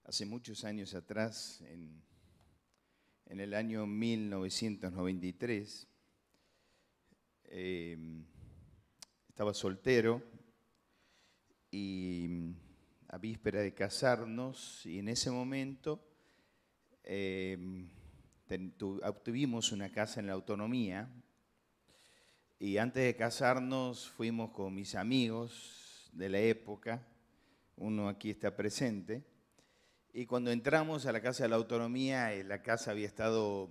Hace muchos años atrás, en el año 1993, estaba soltero y a víspera de casarnos, y en ese momento obtuvimos una casa en la Autonomía, y antes de casarnos fuimos con mis amigos de la época, uno aquí está presente, y cuando entramos a la Casa de la Autonomía, la casa había estado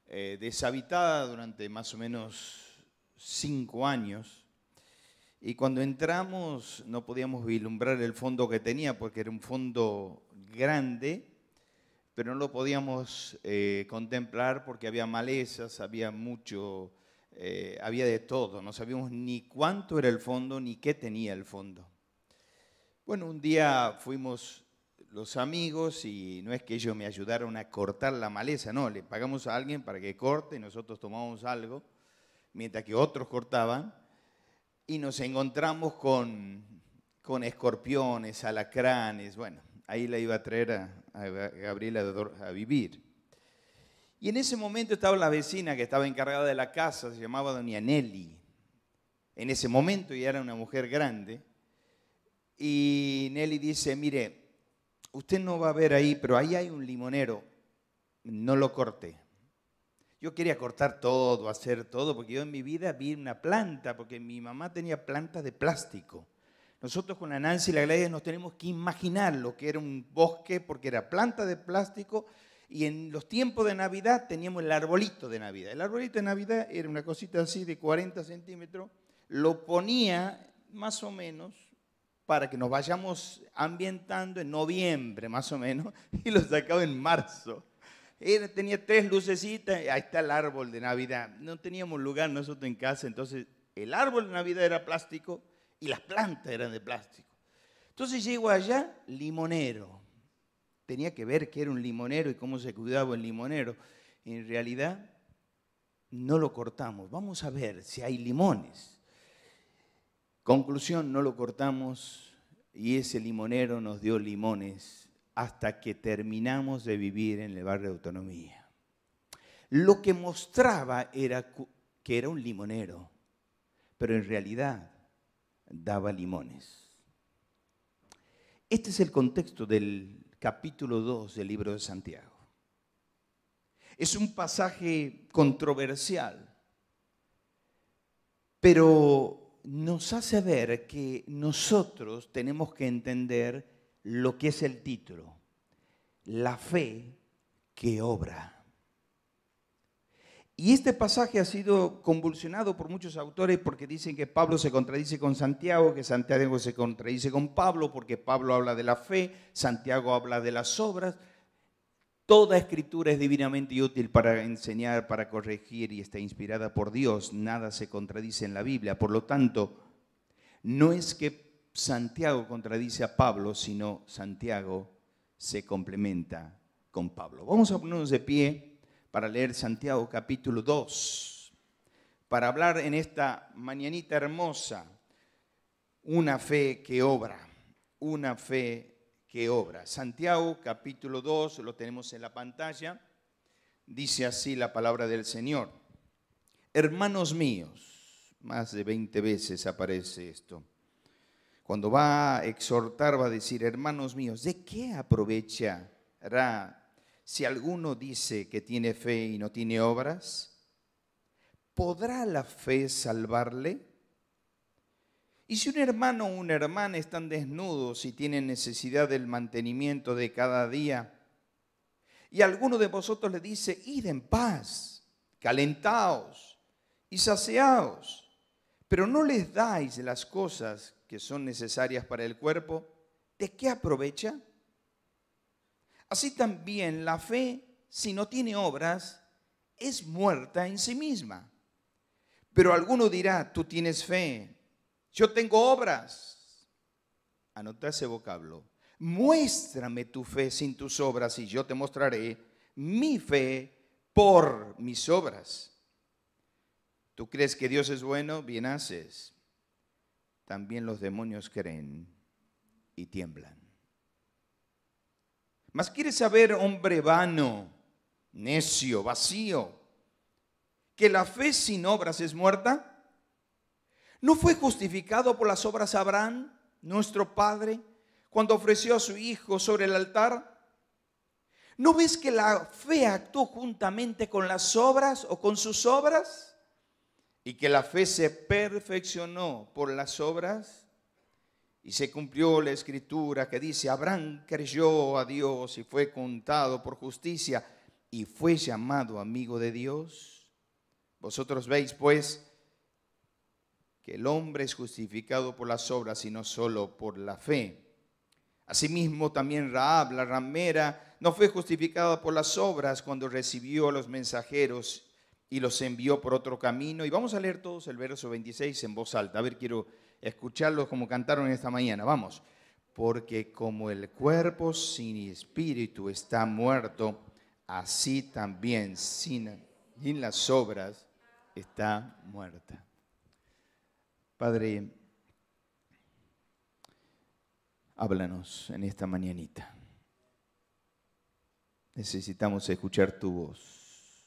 deshabitada durante más o menos 5 años. Y cuando entramos no podíamos vislumbrar el fondo que tenía, porque era un fondo grande, pero no lo podíamos contemplar porque había malezas, había mucho, había de todo. No sabíamos ni cuánto era el fondo ni qué tenía el fondo. Bueno, un día fuimos los amigos y no es que ellos me ayudaron a cortar la maleza, no, le pagamos a alguien para que corte y nosotros tomamos algo, mientras que otros cortaban, y nos encontramos con escorpiones, alacranes. Bueno, ahí la iba a traer a Gabriela a vivir. Y en ese momento estaba la vecina que estaba encargada de la casa, se llamaba doña Nelly. En ese momento ya era una mujer grande. Y Nelly dice: mire, usted no va a ver ahí, pero ahí hay un limonero, no lo corte. Yo quería cortar todo, hacer todo, porque yo en mi vida vi una planta, porque mi mamá tenía plantas de plástico. Nosotros con la Nancy y la Gladys nos tenemos que imaginar lo que era un bosque, porque era planta de plástico, y en los tiempos de Navidad teníamos el arbolito de Navidad. El arbolito de Navidad era una cosita así de 40 centímetros, lo ponía más o menos para que nos vayamos ambientando en noviembre más o menos, y lo sacaba en marzo. Tenía 3 lucecitas, ahí está el árbol de Navidad. No teníamos lugar nosotros en casa, entonces el árbol de Navidad era plástico y las plantas eran de plástico. Entonces llego allá, limonero. Tenía que ver qué era un limonero y cómo se cuidaba el limonero. En realidad no lo cortamos. Vamos a ver si hay limones. Conclusión, no lo cortamos y ese limonero nos dio limones hasta que terminamos de vivir en el barrio de Autonomía. Lo que mostraba era que era un limonero, pero en realidad daba limones. Este es el contexto del capítulo 2 del libro de Santiago. Es un pasaje controversial, pero nos hace ver que nosotros tenemos que entender lo que es el título: la fe que obra. Y este pasaje ha sido convulsionado por muchos autores porque dicen que Pablo se contradice con Santiago, que Santiago se contradice con Pablo, porque Pablo habla de la fe, Santiago habla de las obras. Toda escritura es divinamente útil para enseñar, para corregir, y está inspirada por Dios. Nada se contradice en la Biblia. Por lo tanto, no es que Santiago contradice a Pablo, sino Santiago se complementa con Pablo. Vamos a ponernos de pie para leer Santiago capítulo 2, para hablar en esta mañanita hermosa, una fe que obra, una fe que obra. Santiago capítulo 2, lo tenemos en la pantalla, dice así la palabra del Señor: hermanos míos, más de 20 veces aparece esto. Cuando va a exhortar va a decir: hermanos míos, ¿de qué aprovechará si alguno dice que tiene fe y no tiene obras? ¿Podrá la fe salvarle? Y si un hermano o una hermana están desnudos y tienen necesidad del mantenimiento de cada día, y alguno de vosotros le dice: id en paz, calentaos y saciaos, pero no les dais las cosas que son necesarias para el cuerpo, ¿de qué aprovecha? Así también la fe, si no tiene obras, es muerta en sí misma. Pero alguno dirá: tú tienes fe, yo tengo obras. Anota ese vocablo: muéstrame tu fe sin tus obras y yo te mostraré mi fe por mis obras. ¿Tú crees que Dios es bueno? Bien haces. También los demonios creen y tiemblan. Mas ¿quieres saber, hombre vano, necio, vacío, que la fe sin obras es muerta? ¿No fue justificado por las obras Abraham, nuestro padre, cuando ofreció a su hijo sobre el altar? ¿No ves que la fe actuó juntamente con las obras o con sus obras? Y que la fe se perfeccionó por las obras. Y se cumplió la escritura que dice: Abraham creyó a Dios y fue contado por justicia y fue llamado amigo de Dios. Vosotros veis pues que el hombre es justificado por las obras y no solo por la fe. Asimismo también Rahab, la ramera, no fue justificada por las obras cuando recibió a los mensajeros y los envió por otro camino. Y vamos a leer todos el verso 26 en voz alta. A ver, quiero escucharlos como cantaron esta mañana. Vamos. Porque como el cuerpo sin espíritu está muerto, así también sin las obras está muerta. Padre, háblanos en esta mañanita. Necesitamos escuchar tu voz.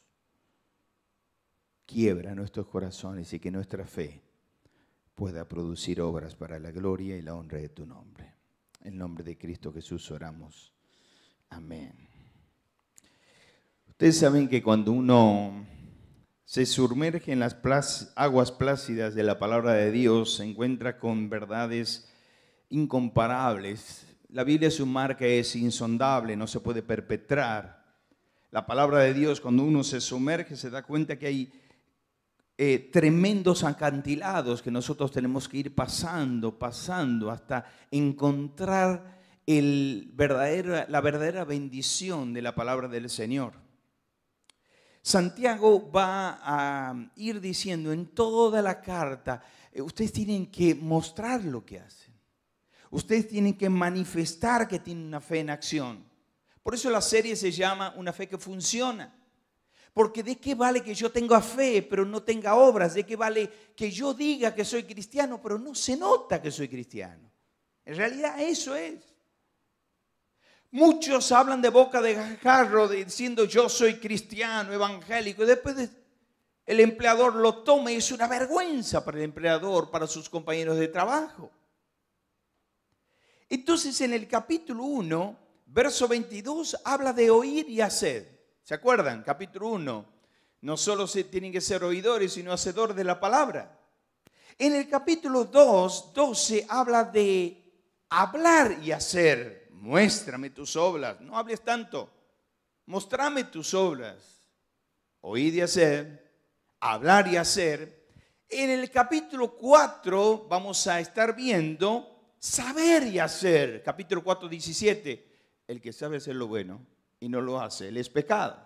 Quiebra nuestros corazones y que nuestra fe pueda producir obras para la gloria y la honra de tu nombre. En el nombre de Cristo Jesús oramos. Amén. Ustedes saben que cuando uno se sumerge en las aguas plácidas de la palabra de Dios, se encuentra con verdades incomparables. La Biblia, su marca es insondable, no se puede perpetrar. La palabra de Dios, cuando uno se sumerge, se da cuenta que hay tremendos acantilados que nosotros tenemos que ir pasando hasta encontrar la verdadera bendición de la palabra del Señor. Santiago va a ir diciendo en toda la carta, ustedes tienen que mostrar lo que hacen. Ustedes tienen que manifestar que tienen una fe en acción. Por eso la serie se llama Una fe que funciona. Porque ¿de qué vale que yo tenga fe pero no tenga obras? ¿De qué vale que yo diga que soy cristiano pero no se nota que soy cristiano? En realidad eso es. Muchos hablan de boca de jarro diciendo yo soy cristiano, evangélico. Y después el empleador lo toma y es una vergüenza para el empleador, para sus compañeros de trabajo. Entonces en el capítulo 1, verso 22, habla de oír y hacer. ¿Se acuerdan? Capítulo 1. No solo se tienen que ser oidores, sino hacedores de la palabra. En el capítulo 2, 12, habla de hablar y hacer. Muéstrame tus obras. No hables tanto. Mostrame tus obras. Oír y hacer. Hablar y hacer. En el capítulo 4 vamos a estar viendo saber y hacer. Capítulo 4, 17. El que sabe hacer lo bueno y no lo hace, él es pecado.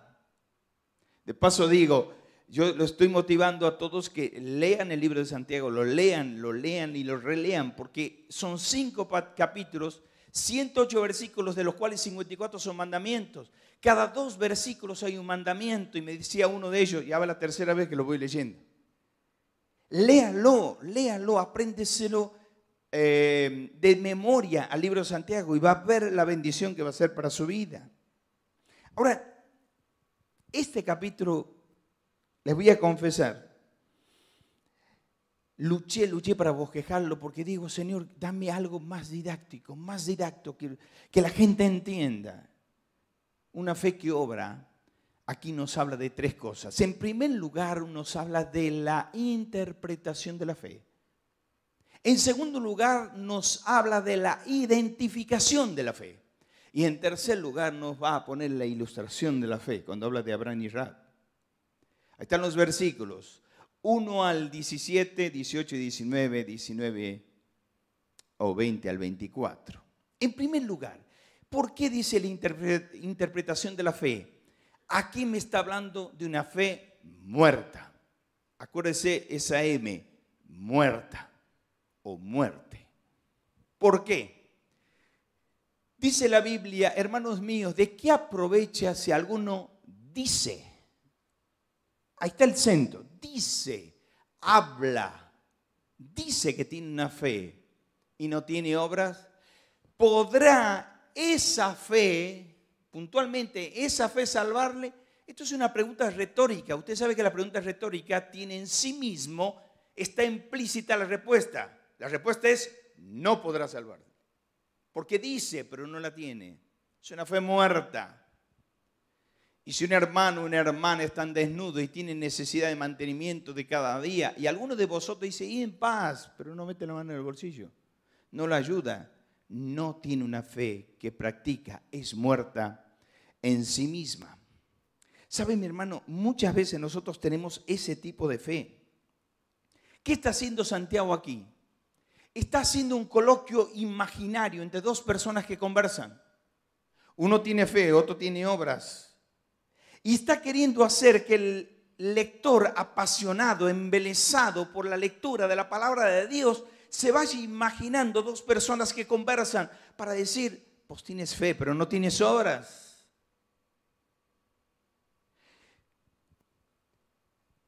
De paso digo, yo lo estoy motivando a todos que lean el libro de Santiago, lo lean y lo relean, porque son 5 capítulos, 108 versículos, de los cuales 54 son mandamientos. Cada 2 versículos hay un mandamiento, y me decía uno de ellos, ya va la tercera vez que lo voy leyendo. Léalo, apréndeselo de memoria al libro de Santiago y va a ver la bendición que va a ser para su vida. Ahora, este capítulo, les voy a confesar, luché para bosquejarlo porque digo, Señor, dame algo más didáctico, que la gente entienda. Una fe que obra, aquí nos habla de 3 cosas. En primer lugar, nos habla de la interpretación de la fe. En segundo lugar, nos habla de la identificación de la fe. Y en tercer lugar nos va a poner la ilustración de la fe cuando habla de Abraham y Rahab. Ahí están los versículos 1 al 17, 18 y 19 o 20 al 24. En primer lugar, ¿por qué dice la interpretación de la fe? Aquí me está hablando de una fe muerta. Acuérdese esa M, muerta o muerte. ¿Por qué? Dice la Biblia, hermanos míos, ¿de qué aprovecha si alguno dice? Ahí está el centro. Dice, habla, dice que tiene una fe y no tiene obras. ¿Podrá esa fe puntualmente esa fe salvarle? Esto es una pregunta retórica. Usted sabe que la pregunta retórica tiene en sí mismo, está implícita la respuesta. La respuesta es, no podrá salvarle. Porque dice, pero no la tiene. Es una fe muerta. Y si un hermano o una hermana están desnudos y tienen necesidad de mantenimiento de cada día, y alguno de vosotros dice, y en paz, pero no mete la mano en el bolsillo, no la ayuda, no tiene una fe que practica, es muerta en sí misma. ¿Sabe, mi hermano? Muchas veces nosotros tenemos ese tipo de fe. ¿Qué está haciendo Santiago aquí? Está haciendo un coloquio imaginario entre dos personas que conversan. Uno tiene fe, otro tiene obras. Y está queriendo hacer que el lector apasionado, embelesado por la lectura de la palabra de Dios, se vaya imaginando dos personas que conversan para decir, pues tienes fe, pero no tienes obras.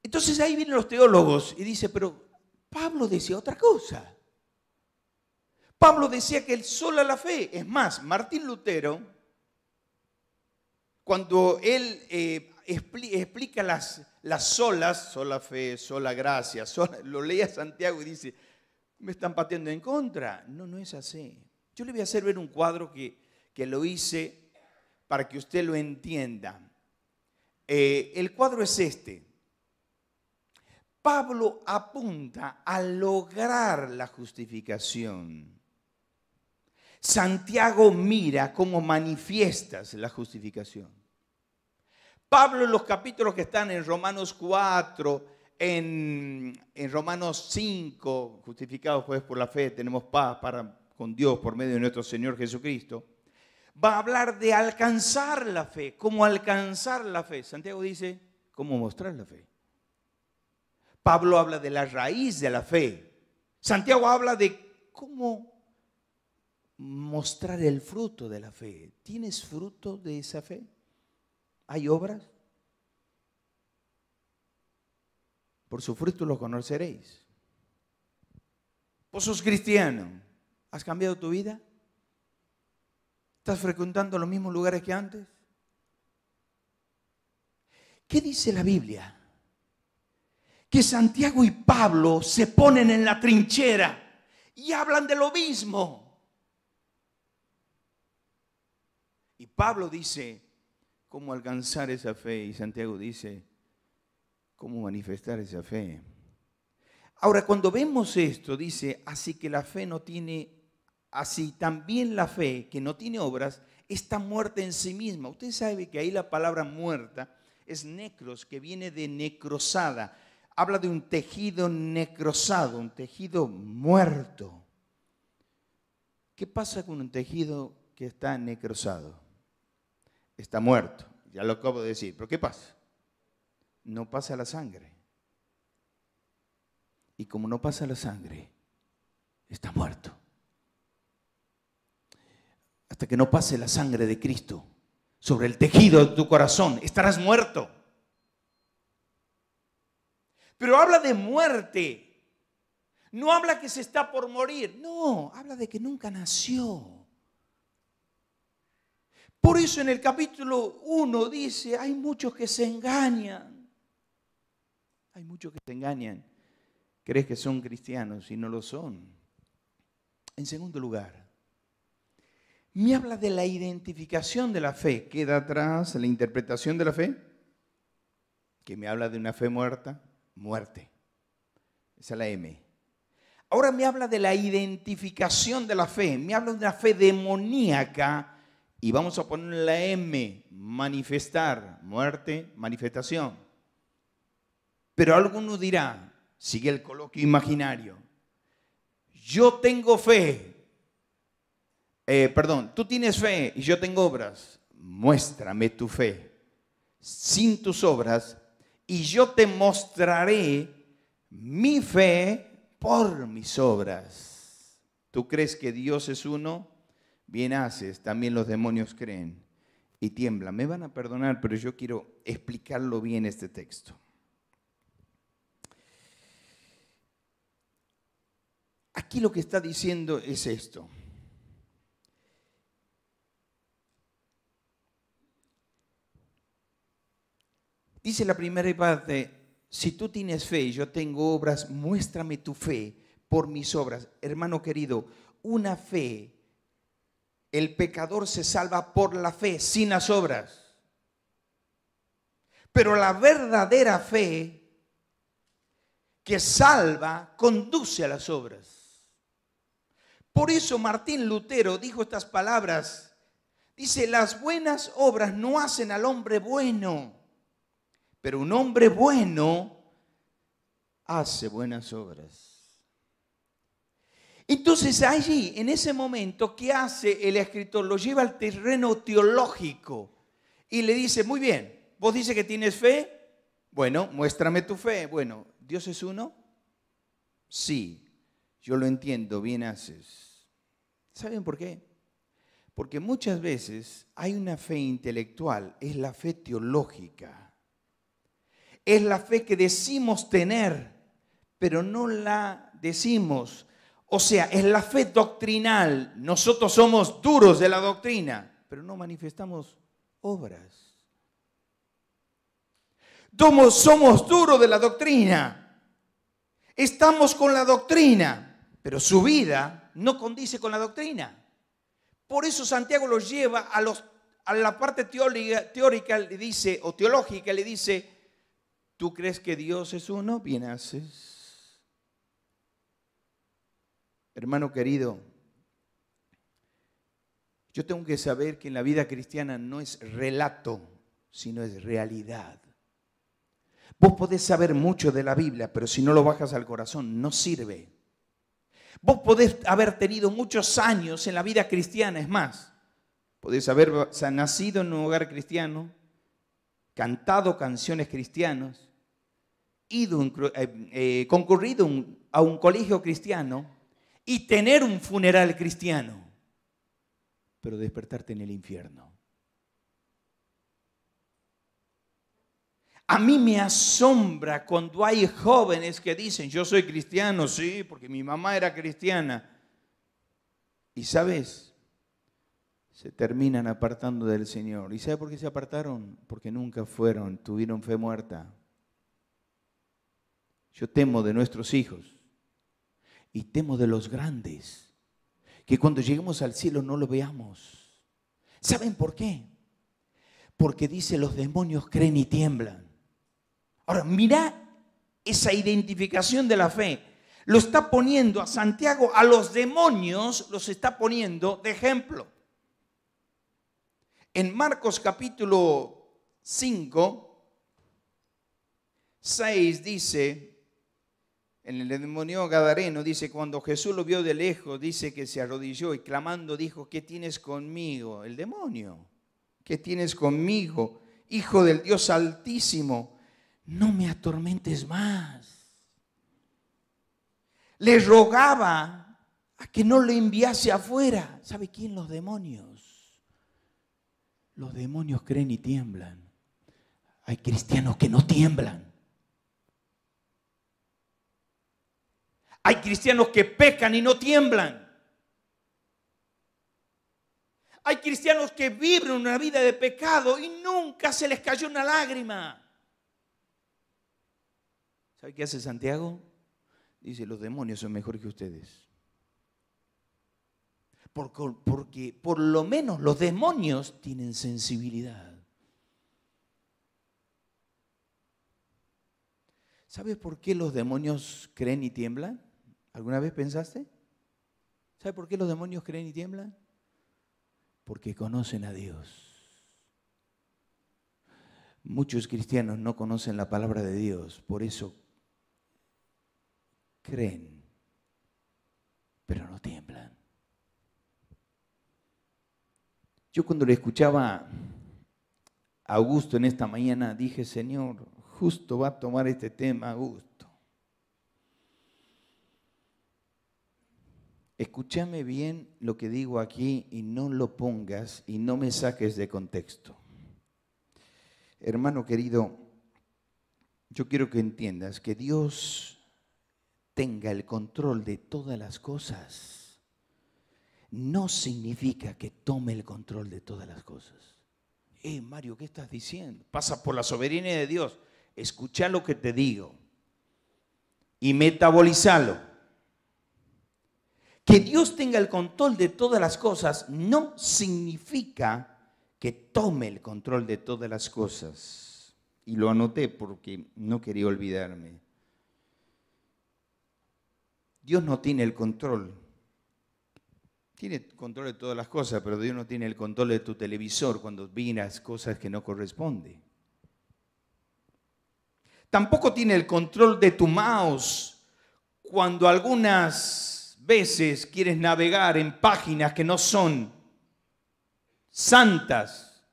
Entonces ahí vienen los teólogos y dice, pero Pablo decía otra cosa. Pablo decía que sola la fe. Es más, Martín Lutero, cuando él explica las solas, sola fe, sola gracia, lo lee a Santiago y dice, me están pateando en contra. No, no es así. Yo le voy a hacer ver un cuadro que lo hice para que usted lo entienda. El cuadro es este. Pablo apunta a lograr la justificación. Santiago mira cómo manifiestas la justificación. Pablo en los capítulos que están en Romanos 4, en Romanos 5, justificados pues por la fe, tenemos paz con Dios por medio de nuestro Señor Jesucristo, va a hablar de alcanzar la fe, cómo alcanzar la fe. Santiago dice, cómo mostrar la fe. Pablo habla de la raíz de la fe. Santiago habla de cómo mostrar el fruto de la fe. ¿Tienes fruto de esa fe? ¿Hay obras? Por su fruto lo conoceréis. ¿Vos sos cristiano? ¿Has cambiado tu vida? ¿Estás frecuentando los mismos lugares que antes? ¿Qué dice la Biblia? Que Santiago y Pablo se ponen en la trinchera y hablan de lo mismo. Y Pablo dice, ¿cómo alcanzar esa fe? Y Santiago dice, ¿cómo manifestar esa fe? Ahora, cuando vemos esto, dice, así que la fe no tiene, así también la fe que no tiene obras, está muerta en sí misma. Usted sabe que ahí la palabra muerta es necros, que viene de necrosada. Habla de un tejido necrosado, un tejido muerto. ¿Qué pasa con un tejido que está necrosado? Está muerto, ya lo acabo de decir. ¿Pero qué pasa? No pasa la sangre. Y como no pasa la sangre, está muerto. Hasta que no pase la sangre de Cristo sobre el tejido de tu corazón, estarás muerto. Pero habla de muerte. No habla que se está por morir. No, habla de que nunca nació. Por eso en el capítulo 1 dice, hay muchos que se engañan. Hay muchos que se engañan. Crees que son cristianos y no lo son. En segundo lugar, me habla de la identificación de la fe. Queda atrás la interpretación de la fe, que me habla de una fe muerta. Muerte. Esa es la M. Ahora me habla de la identificación de la fe. Me habla de una fe demoníaca. Y vamos a poner la M. Manifestar. Muerte, manifestación. Pero alguno dirá, sigue el coloquio imaginario, yo tengo fe. Tú tienes fe y yo tengo obras. Muéstrame tu fe sin tus obras y yo te mostraré mi fe por mis obras. ¿Tú crees que Dios es uno? Bien haces, también los demonios creen y tiemblan. Me van a perdonar, pero yo quiero explicarlo bien este texto. Aquí lo que está diciendo es esto. Dice la primera parte, si tú tienes fe y yo tengo obras, muéstrame tu fe por mis obras. Hermano querido, una fe, el pecador se salva por la fe, sin las obras. Pero la verdadera fe que salva conduce a las obras. Por eso Martín Lutero dijo estas palabras. Dice, las buenas obras no hacen al hombre bueno, pero un hombre bueno hace buenas obras. Entonces allí, en ese momento, ¿qué hace el escritor? Lo lleva al terreno teológico y le dice, muy bien, vos dices que tienes fe, bueno, muéstrame tu fe. Bueno, ¿Dios es uno? Sí, yo lo entiendo, bien haces. ¿Saben por qué? Porque muchas veces hay una fe intelectual, es la fe teológica. Es la fe que decimos tener, pero no la decimos. O sea, es la fe doctrinal. Nosotros somos duros de la doctrina, pero no manifestamos obras. Somos duros de la doctrina. Estamos con la doctrina, pero su vida no condice con la doctrina. Por eso Santiago los lleva a la parte teórica, le dice, o teológica, le dice, ¿tú crees que Dios es uno? Bien haces. Hermano querido, yo tengo que saber que en la vida cristiana no es relato, sino es realidad. Vos podés saber mucho de la Biblia, pero si no lo bajas al corazón, no sirve. Vos podés haber tenido muchos años en la vida cristiana, es más, podés haber nacido en un hogar cristiano, cantado canciones cristianas, concurrido a un colegio cristiano y tener un funeral cristiano, pero despertarte en el infierno. A mí me asombra cuando hay jóvenes que dicen, yo soy cristiano, sí, porque mi mamá era cristiana. Y ¿sabes? Se terminan apartando del Señor. ¿Y sabe por qué se apartaron? Porque nunca fueron, tuvieron fe muerta. Yo temo de nuestros hijos y temo de los grandes, que cuando lleguemos al cielo no lo veamos. ¿Saben por qué? Porque dice, los demonios creen y tiemblan. Ahora, mira esa identificación de la fe. Lo está poniendo a Santiago, a los demonios los está poniendo de ejemplo. En Marcos capítulo 5, 6 dice, en el demonio gadareno, dice, cuando Jesús lo vio de lejos, dice que se arrodilló y clamando dijo, ¿qué tienes conmigo? El demonio, ¿qué tienes conmigo? Hijo del Dios Altísimo, no me atormentes más. Le rogaba a que no le enviase afuera. ¿Sabe quién? Los demonios. Los demonios creen y tiemblan. Hay cristianos que no tiemblan. Hay cristianos que pecan y no tiemblan. Hay cristianos que viven una vida de pecado y nunca se les cayó una lágrima. ¿Sabe qué hace Santiago? Dice, los demonios son mejores que ustedes. Porque por lo menos los demonios tienen sensibilidad. ¿Sabes por qué los demonios creen y tiemblan? ¿Alguna vez pensaste? ¿Sabe por qué los demonios creen y tiemblan? Porque conocen a Dios. Muchos cristianos no conocen la palabra de Dios, por eso creen, pero no tiemblan. Yo cuando le escuchaba a Augusto en esta mañana, dije, Señor, justo va a tomar este tema Augusto. Escúchame bien lo que digo aquí y no lo pongas y no me saques de contexto. Hermano querido, yo quiero que entiendas que Dios tenga el control de todas las cosas no significa que tome el control de todas las cosas. Mario, ¿qué estás diciendo? Pasa por la soberanía de Dios. Escucha lo que te digo y metabolízalo. Que Dios tenga el control de todas las cosas no significa que tome el control de todas las cosas. Y lo anoté porque no quería olvidarme. Dios no tiene el control. Tiene control de todas las cosas, pero Dios no tiene el control de tu televisor cuando miras cosas que no corresponden. Tampoco tiene el control de tu mouse cuando algunas veces quieres navegar en páginas que no son santas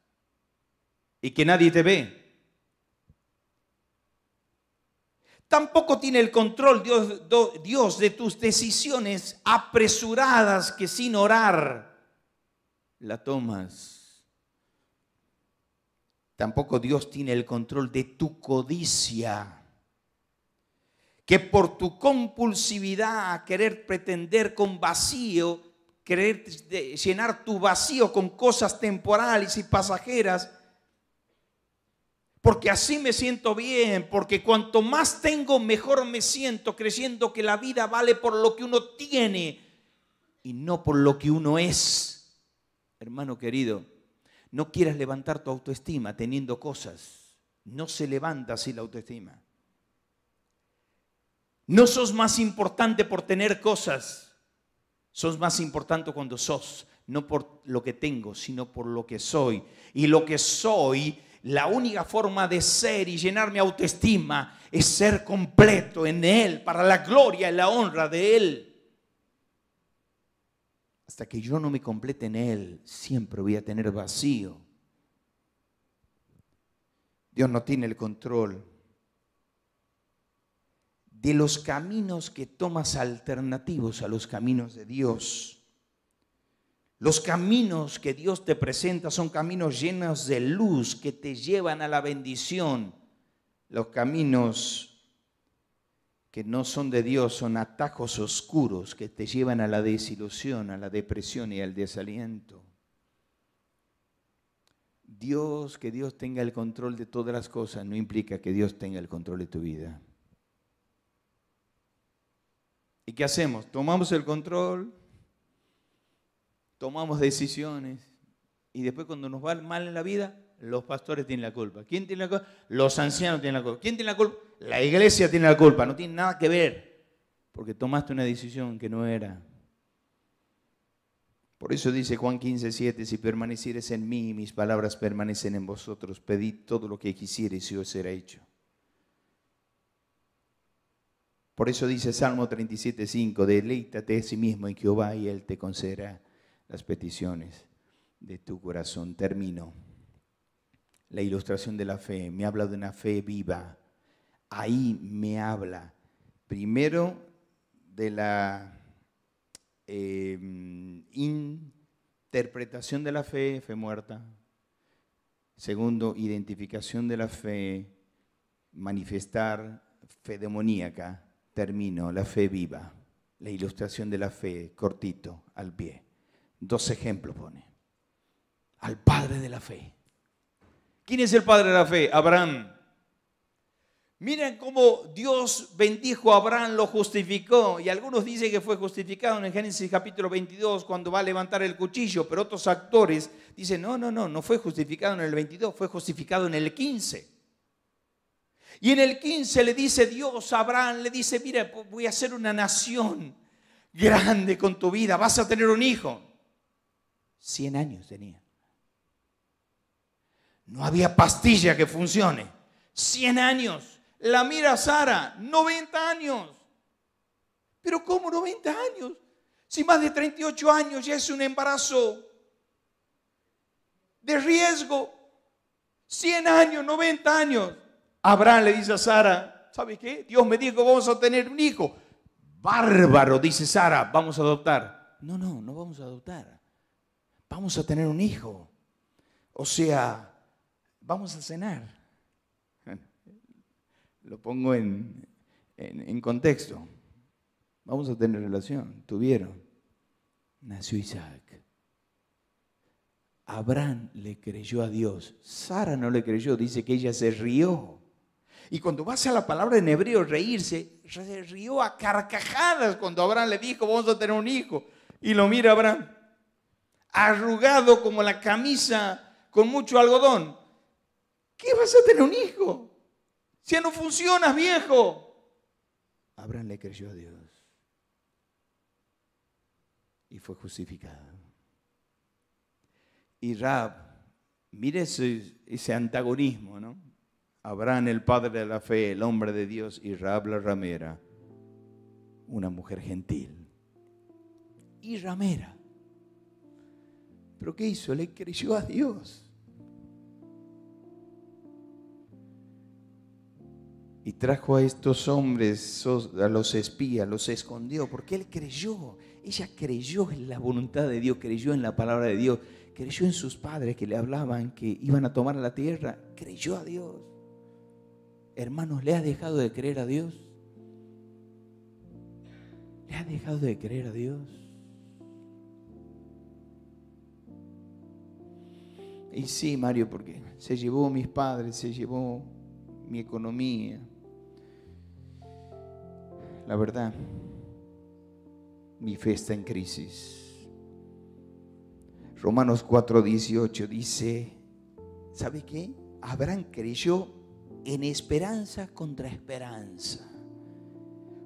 y que nadie te ve. Tampoco tiene el control Dios de tus decisiones apresuradas que sin orar la tomas. Tampoco Dios tiene el control de tu codicia, que por tu compulsividad a querer pretender con vacío, querer llenar tu vacío con cosas temporales y pasajeras, porque así me siento bien, porque cuanto más tengo, mejor me siento, creyendo que la vida vale por lo que uno tiene y no por lo que uno es. Hermano querido, no quieras levantar tu autoestima teniendo cosas. No se levanta así la autoestima. No sos más importante por tener cosas. Sos más importante cuando sos, no por lo que tengo, sino por lo que soy. Y lo que soy, la única forma de ser y llenar mi autoestima es ser completo en Él, para la gloria y la honra de Él. Hasta que yo no me complete en Él, siempre voy a tener vacío. Dios no tiene el control de los caminos que tomas alternativos a los caminos de Dios. Los caminos que Dios te presenta son caminos llenos de luz que te llevan a la bendición. Los caminos que no son de Dios son atajos oscuros que te llevan a la desilusión, a la depresión y al desaliento. Que Dios tenga el control de todas las cosas no implica que Dios tenga el control de tu vida. ¿Y qué hacemos? Tomamos el control, tomamos decisiones y después cuando nos va mal en la vida, los pastores tienen la culpa. ¿Quién tiene la culpa? Los ancianos tienen la culpa. ¿Quién tiene la culpa? La iglesia tiene la culpa. No tiene nada que ver porque tomaste una decisión que no era. Por eso dice Juan 15:7, si permanecieres en mí y mis palabras permanecen en vosotros, pedid todo lo que quisiereis y os será hecho. Por eso dice Salmo 37:5, deleítate a sí mismo en Jehová y Él te concederá las peticiones de tu corazón. Termino. La ilustración de la fe, me habla de una fe viva. Ahí me habla primero de la interpretación de la fe, fe muerta. Segundo, identificación de la fe, manifestar fe demoníaca. Termino, la fe viva, la ilustración de la fe, cortito, al pie. 2 ejemplos pone. Al padre de la fe. ¿Quién es el padre de la fe? Abraham. Miren cómo Dios bendijo a Abraham, lo justificó. Y algunos dicen que fue justificado en el Génesis capítulo 22 cuando va a levantar el cuchillo. Pero otros actores dicen, no fue justificado en el 22, fue justificado en el 15. Y en el 15 le dice Dios a Abraham, le dice, mira, voy a hacer una nación grande con tu vida, vas a tener un hijo. 100 años tenía. No había pastilla que funcione. 100 años. La mira Sara, 90 años. ¿Pero cómo 90 años? Si más de 38 años ya es un embarazo de riesgo. 100 años, 90 años. Abraham le dice a Sara, ¿sabe qué? Dios me dijo que vamos a tener un hijo. Bárbaro, dice Sara, vamos a adoptar. No vamos a adoptar. Vamos a tener un hijo. O sea, vamos a cenar. Lo pongo en contexto. Vamos a tener relación. Tuvieron. Nació Isaac. Abraham le creyó a Dios. Sara no le creyó, dice que ella se rió. Y cuando vas a la palabra en hebreo, reírse, se rió a carcajadas cuando Abraham le dijo, vamos a tener un hijo. Y lo mira Abraham, arrugado como la camisa con mucho algodón. ¿Qué vas a tener un hijo? Si ya no funcionas, viejo. Abraham le creyó a Dios y fue justificado. Y Rahab, mire ese antagonismo, ¿no? Abraham, el padre de la fe, el hombre de Dios, y Rahab la ramera, una mujer gentil. Y ramera. ¿Pero qué hizo? Le creyó a Dios. Y trajo a estos hombres, a los espías, los escondió, porque él creyó. Ella creyó en la voluntad de Dios, creyó en la palabra de Dios, creyó en sus padres que le hablaban, que iban a tomar la tierra, creyó a Dios. Hermanos, ¿le has dejado de creer a Dios? ¿Le has dejado de creer a Dios? Y sí, Mario, porque se llevó a mis padres, se llevó mi economía. La verdad, mi fe está en crisis. Romanos 4:18 dice, ¿sabe qué? Abraham creyó en esperanza contra esperanza,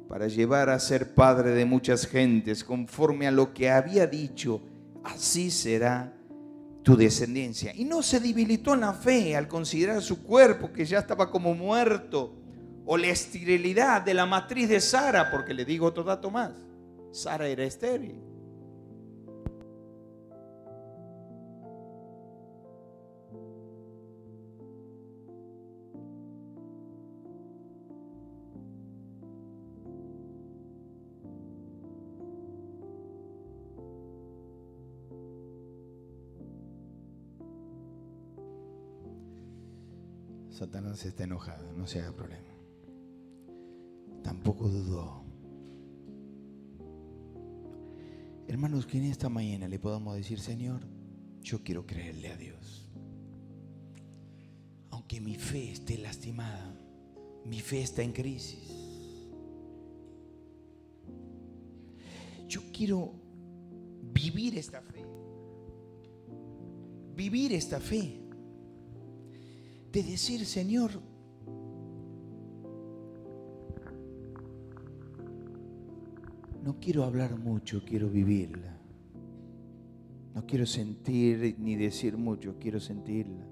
para llevar a ser padre de muchas gentes, conforme a lo que había dicho, así será tu descendencia. Y no se debilitó en la fe al considerar su cuerpo, que ya estaba como muerto, o la esterilidad de la matriz de Sara, porque le digo otro dato más, Sara era estéril. Satanás está enojado, no se haga problema. Tampoco dudó. Hermanos, que en esta mañana le podamos decir, Señor, yo quiero creerle a Dios. Aunque mi fe esté lastimada, mi fe está en crisis. Yo quiero vivir esta fe. Vivir esta fe. De decir, Señor, no quiero hablar mucho, quiero vivirla. No quiero sentir ni decir mucho, quiero sentirla.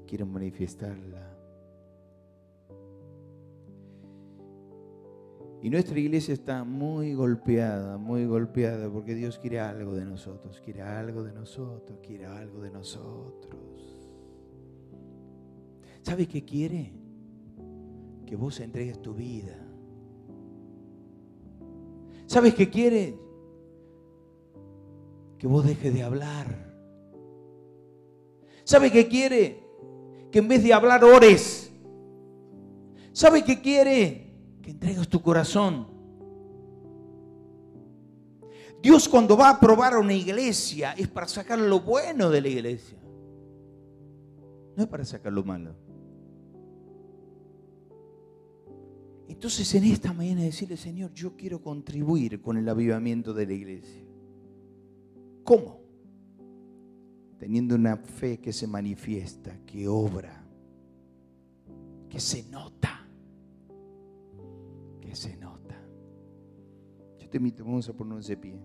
Quiero manifestarla. Y nuestra iglesia está muy golpeada, porque Dios quiere algo de nosotros, quiere algo de nosotros, quiere algo de nosotros. ¿Sabe qué quiere? Que vos entregues tu vida. ¿Sabes qué quiere? Que vos dejes de hablar. ¿Sabe qué quiere? Que en vez de hablar ores. ¿Sabe qué quiere? Que entregues tu corazón. Dios, cuando va a probar a una iglesia, es para sacar lo bueno de la iglesia. No es para sacar lo malo. Entonces en esta mañana decirle, Señor, yo quiero contribuir con el avivamiento de la iglesia. ¿Cómo? Teniendo una fe que se manifiesta, que obra, que se nota. Que se nota. Yo te invito, vamos a ponernos de pie.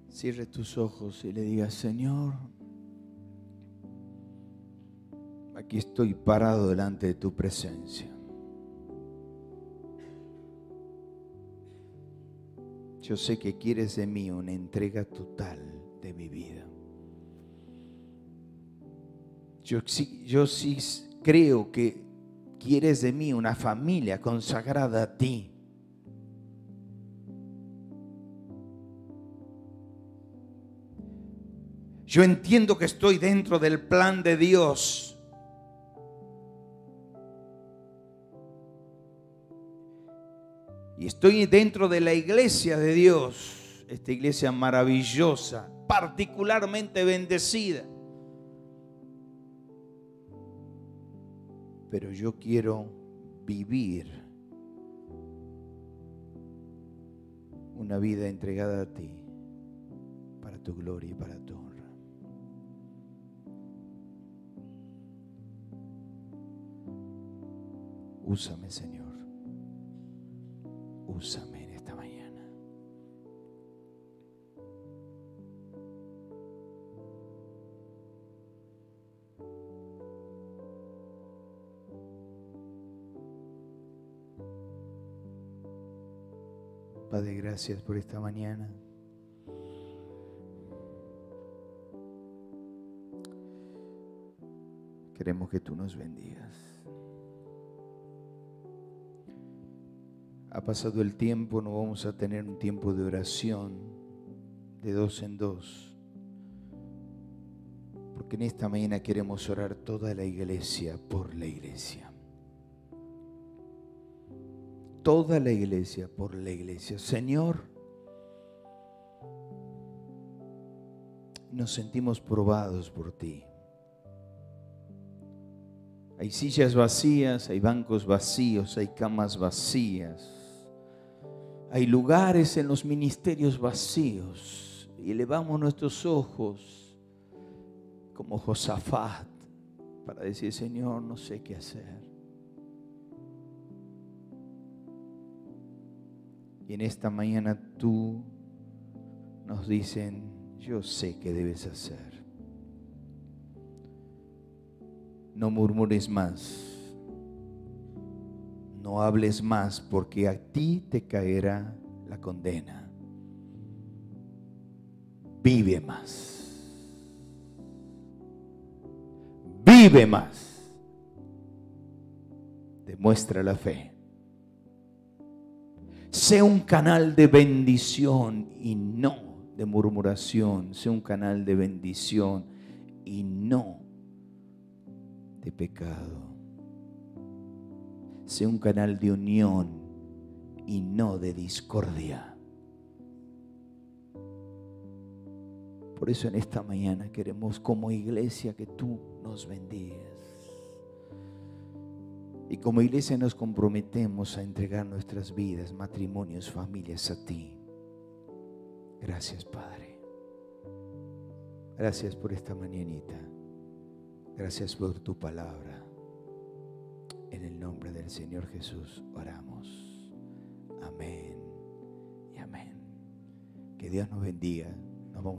Cierre tus ojos y le digas, Señor, aquí estoy parado delante de tu presencia. Yo sé que quieres de mí una entrega total de mi vida. Yo sí creo que quieres de mí una familia consagrada a ti. Yo entiendo que estoy dentro del plan de Dios. Y estoy dentro de la iglesia de Dios, esta iglesia maravillosa, particularmente bendecida. Pero yo quiero vivir una vida entregada a ti, para tu gloria y para tu honra. Úsame, Señor. Úsame en esta mañana. Padre, gracias por esta mañana. Queremos que tú nos bendigas. Ha pasado el tiempo, no vamos a tener un tiempo de oración de 2 en 2. Porque en esta mañana queremos orar toda la iglesia por la iglesia. Toda la iglesia por la iglesia. Señor, nos sentimos probados por ti. Hay sillas vacías, hay bancos vacíos, hay camas vacías. Hay lugares en los ministerios vacíos. Y elevamos nuestros ojos como Josafat para decir, Señor, no sé qué hacer. Y en esta mañana tú nos dicen, yo sé qué debes hacer. No murmures más. No hables más, porque a ti te caerá la condena. Vive más. Vive más. Demuestra la fe. Sé un canal de bendición y no de murmuración. Sé un canal de bendición y no de pecado. Sé un canal de unión y no de discordia. Por eso en esta mañana queremos como iglesia que tú nos bendigas. Y como iglesia nos comprometemos a entregar nuestras vidas, matrimonios, familias a ti. Gracias, Padre. Gracias por esta mañanita. Gracias por tu palabra. En el nombre del Señor Jesús oramos. Amén y amén. Que Dios nos bendiga.